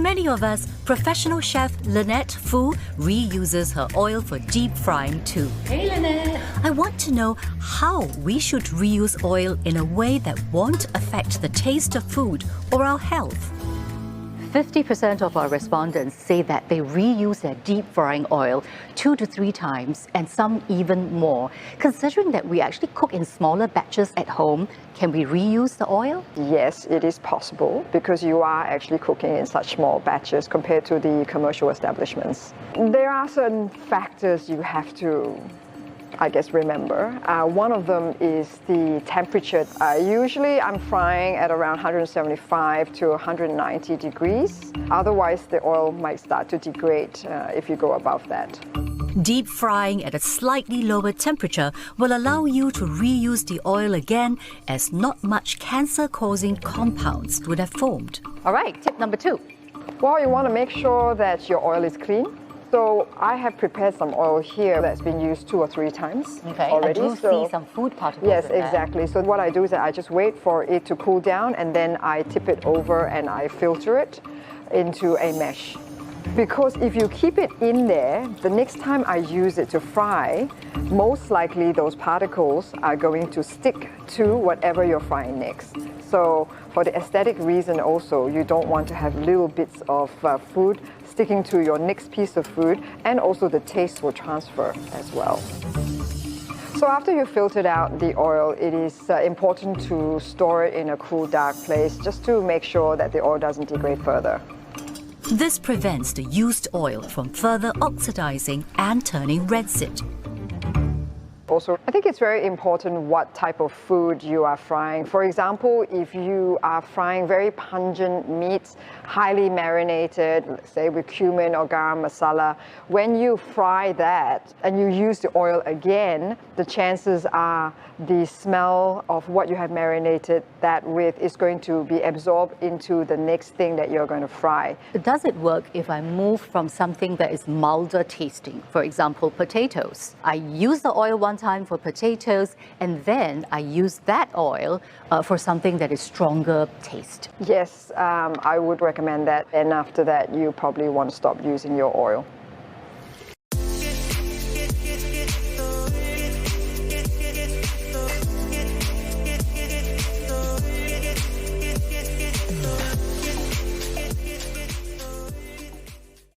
many of us, professional chef Lynette Foo reuses her oil for deep frying too. Hey Lynette! I want to know how we should reuse oil in a way that won't affect the taste of food or our health. 50% of our respondents say that they reuse their deep frying oil 2 to 3 times and some even more. Considering that we actually cook in smaller batches at home, can we reuse the oil? Yes, it is possible because you are actually cooking in such small batches compared to the commercial establishments. There are certain factors you have to remember. One of them is the temperature. Usually I'm frying at around 175 to 190 degrees. Otherwise, the oil might start to degrade if you go above that. Deep frying at a slightly lower temperature will allow you to reuse the oil again, as not much cancer-causing compounds would have formed. All right, tip number 2. Well, you want to make sure that your oil is clean. So I have prepared some oil here that's been used 2 or 3 times already. I do see some food particles. Yes, exactly. So what I do is that I just wait for it to cool down and then I tip it over and I filter it into a mesh. Because if you keep it in there, the next time I use it to fry, most likely those particles are going to stick to whatever you're frying next. So for the aesthetic reason also, you don't want to have little bits of food sticking to your next piece of food, and also the taste will transfer as well. So after you filtered out the oil, it is important to store it in a cool, dark place just to make sure that the oil doesn't degrade further. This prevents the used oil from further oxidizing and turning rancid. Also, I think it's very important what type of food you are frying. For example, if you are frying very pungent meats, highly marinated, let's say with cumin or garam masala, when you fry that and you use the oil again, the chances are the smell of what you have marinated that with is going to be absorbed into the next thing that you're going to fry. Does it work if I move from something that is milder tasting, for example, potatoes? I use the oil one time for potatoes, and then I use that oil for something that is stronger taste. Yes, I would recommend that. And after that, you probably want to stop using your oil.